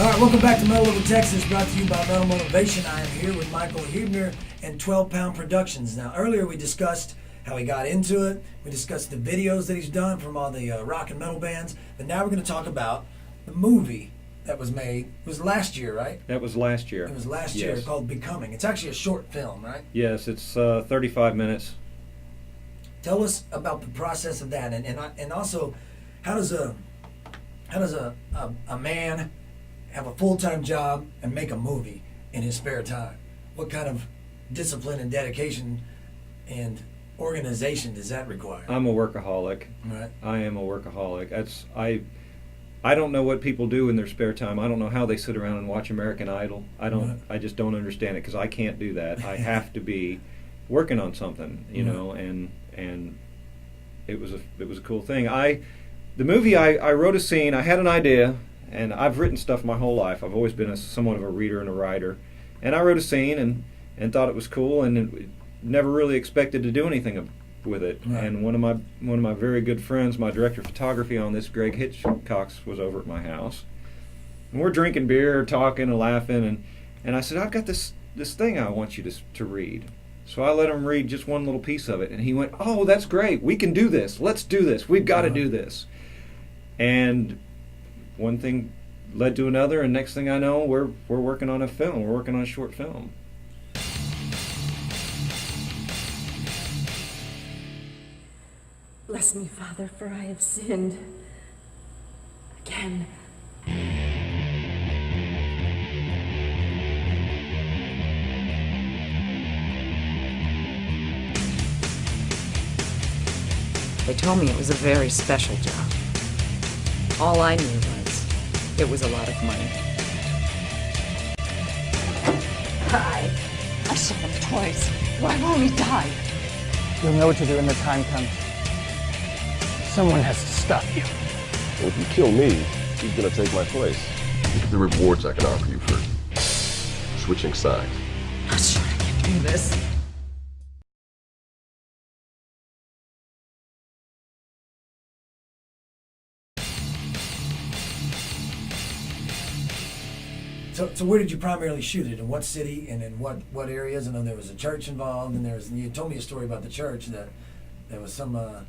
All right, welcome back to Metal Over Texas, brought to you by Metal Motivation. I am here with Michael Huebner and 12 Pound Productions. Now, earlier we discussed how he got into it. We discussed the videos that he's done from all the rock and metal bands. But now we're going to talk about the movie that was made. It was last year, right? That was last year. It was last year, called Becoming. It's actually a short film, right? Yes, it's 35 minutes. Tell us about the process of that, and also how does a man have a full-time job and make a movie in his spare time? What kind of discipline and dedication and organization does that require? I'm a workaholic. Right. I am a workaholic. I don't know what people do in their spare time. I don't know how they sit around and watch American Idol. I just don't understand it because I can't do that. I have to be working on something, you know, and it was a cool thing. The movie, I wrote a scene. I had an idea. And I've written stuff my whole life. I've always been somewhat of a reader and a writer. And I wrote a scene and thought it was cool and never really expected to do anything with it. Right. And one of my very good friends, my director of photography on this, Greg Hitchcox, was over at my house. And we're drinking beer, talking and laughing. And I said, I've got this thing I want you to read. So I let him read just one little piece of it. And he went, oh, that's great. We can do this. Let's do this. We've got to do this. And one thing led to another, and next thing I know, we're working on a film. We're working on a short film. Bless me, Father, for I have sinned again. They told me it was a very special job. All I knew was it was a lot of money. I shot him twice. Why won't he die? You'll know what to do when the time comes. Someone has to stop you. Well, if you kill me, who's gonna take my place? Look at the rewards I can offer you for switching sides. I'm not sure I can do this. So where did you primarily shoot it? In what city and in what areas? I know there was a church involved, and you told me a story about the church that there was some.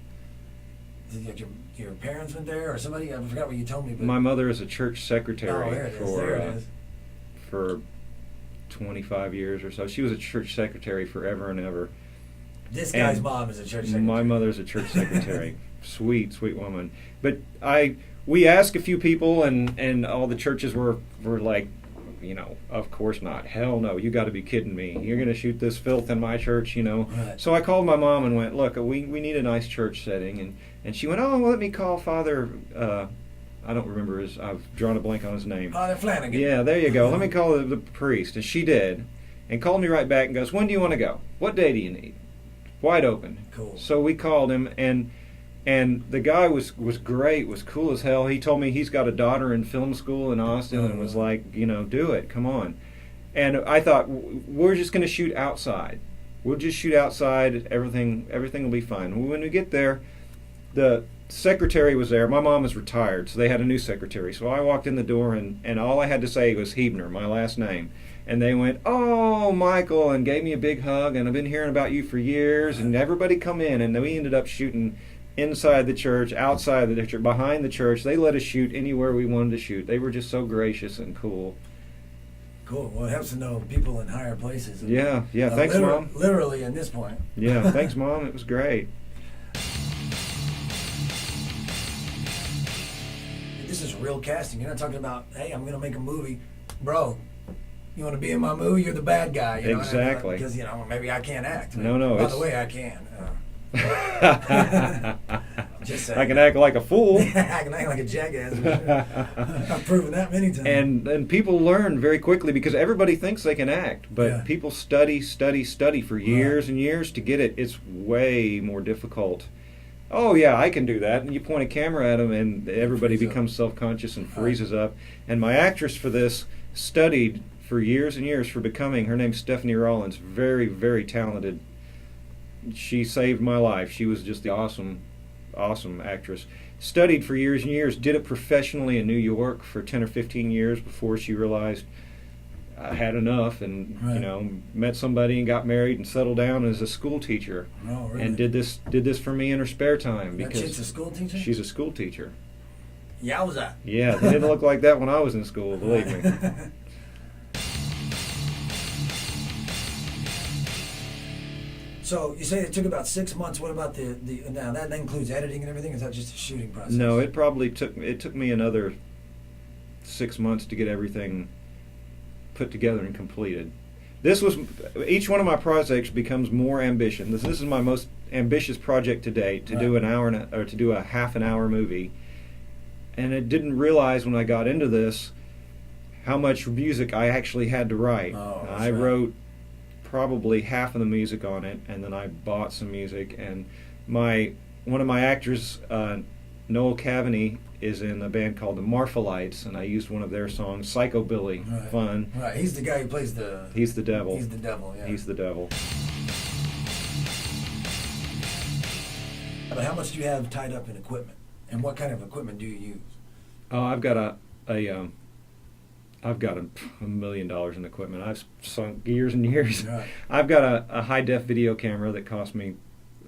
Did your parents went there or somebody? I forgot what you told me. But My mother is a church secretary for 25 years or so. She was a church secretary forever and ever. This guy's mom is a church secretary. My mother's a church secretary. Sweet woman. But we asked a few people, and all the churches were like, you know, of course not. Hell no, you got to be kidding me. You're going to shoot this filth in my church, you know. Right. So I called my mom and went, look, we need a nice church setting. And she went, oh, well, let me call Father, I don't remember I've drawn a blank on his name. Father Flanagan. Yeah, there you go. Let me call the priest. And she did. And called me right back and goes, when do you want to go? What day do you need? Wide open. Cool. So we called him, and the guy was great, was cool as hell. He told me he's got a daughter in film school in Austin and was like, you know, do it, come on. And I thought, we're just going to shoot outside. We'll just shoot outside, everything will be fine. When we get there, the secretary was there. My mom is retired, so they had a new secretary. So I walked in the door, and all I had to say was Huebner, my last name. And they went, oh, Michael, and gave me a big hug, and I've been hearing about you for years, and everybody come in, and we ended up shooting inside the church, outside the church, behind the church. They let us shoot anywhere we wanted to shoot. They were just so gracious and cool. Cool. Well, it helps to know people in higher places. Yeah. Thanks, Mom. Literally, at this point. Yeah, thanks, Mom. It was great. This is real casting. You're not talking about, hey, I'm going to make a movie. Bro, you want to be in my movie? You're the bad guy. You know? Exactly. Because, you know, maybe I can't act. No. By the way, I can. Just saying. I can act like a fool. I can act like a jackass. I've proven that many times. And people learn very quickly because everybody thinks they can act, but people study for years and years to get it. It's way more difficult. Oh yeah, I can do that. And you point a camera at them, and everybody becomes self-conscious and freezes up. And my actress for this studied for years and years for Becoming. Her name's Stephanie Rollins. Very, very talented. She saved my life. She was just awesome. awesome actress. Studied for years and years. Did it professionally in New York for 10 or 15 years before she realized I had enough, and Right. you know, met somebody and got married and settled down as a school teacher. Oh, really? And did this for me in her spare time That because chick's a school teacher? she's a school teacher. Yowza. Yeah, they didn't look like that when I was in school, believe me. So you say it took about 6 months. What about the now that includes editing and everything? Is that just a shooting process? No, it took me another 6 months to get everything put together and completed. This was each one of my projects becomes more ambitious. This is my most ambitious project to date, to do to do a half an hour movie. And I didn't realize when I got into this how much music I actually had to write. Oh, that's I right. wrote probably half of the music on it, and then I bought some music. And one of my actors, Noel Cavaney, is in a band called the Marfalites, and I used one of their songs, Psychobilly, Right. fun. Right. He's the guy who plays the. He's the devil. He's the devil. Yeah. He's the devil. But how much do you have tied up in equipment, and what kind of equipment do you use? Oh, I've got I've got $1 million in equipment. I've sunk years and years. Right. I've got a high def video camera that cost me,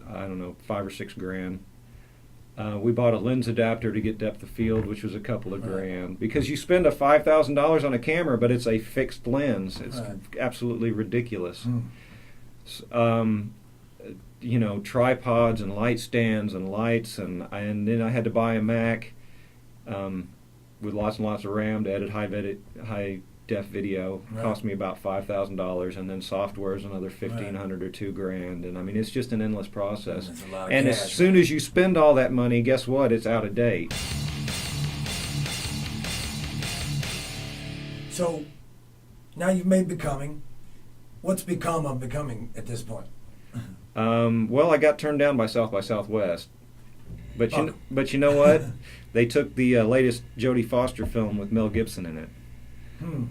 I don't know, $5 or $6 grand. We bought a lens adapter to get depth of field, which was a couple of Right. grand. Because you spend $5,000 on a camera, but it's a fixed lens. It's Right. absolutely ridiculous. Hmm. You know, tripods and light stands and lights, and then I had to buy a Mac with lots and lots of RAM to edit high def video. Right. Cost me about $5,000, and then software is another $1,500 or $2 grand, and I mean it's just an endless process. That's a lot of And cash, as soon man. as you spend all that money, guess what? It's out of date. So now you've made Becoming. What's become of Becoming at this point? Well, I got turned down by South by Southwest, but Oh. you know what? They took the latest Jodie Foster film with Mel Gibson in it.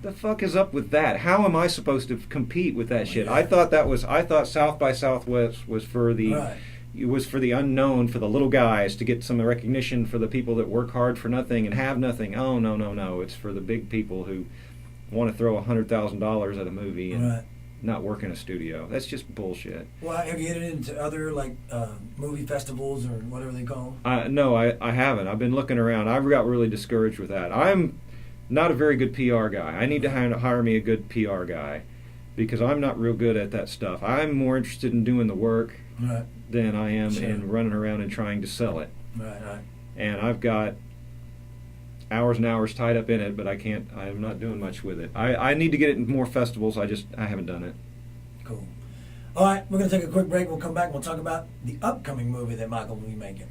The fuck is up with that? How am I supposed to compete with that shit? Yeah. I thought South by Southwest was for the Right. it was for the unknown, for the little guys, to get some recognition, for the people that work hard for nothing and have nothing. Oh no! It's for the big people who want to throw $100,000 at a movie and Right. not work in a studio. That's just bullshit. Well, have you entered into other like movie festivals or whatever they call them? No, I haven't. I've been looking around. I've got really discouraged with that. I'm not a very good PR guy. I need to hire me a good PR guy because I'm not real good at that stuff. I'm more interested in doing the work Right. than I am Sure. in running around and trying to sell it. Right. And I've got hours and hours tied up in it, but I'm not doing much with it. I need to get it in more festivals. I haven't done it. Cool. All right, we're going to take a quick break. We'll come back and we'll talk about the upcoming movie that Michael will be making.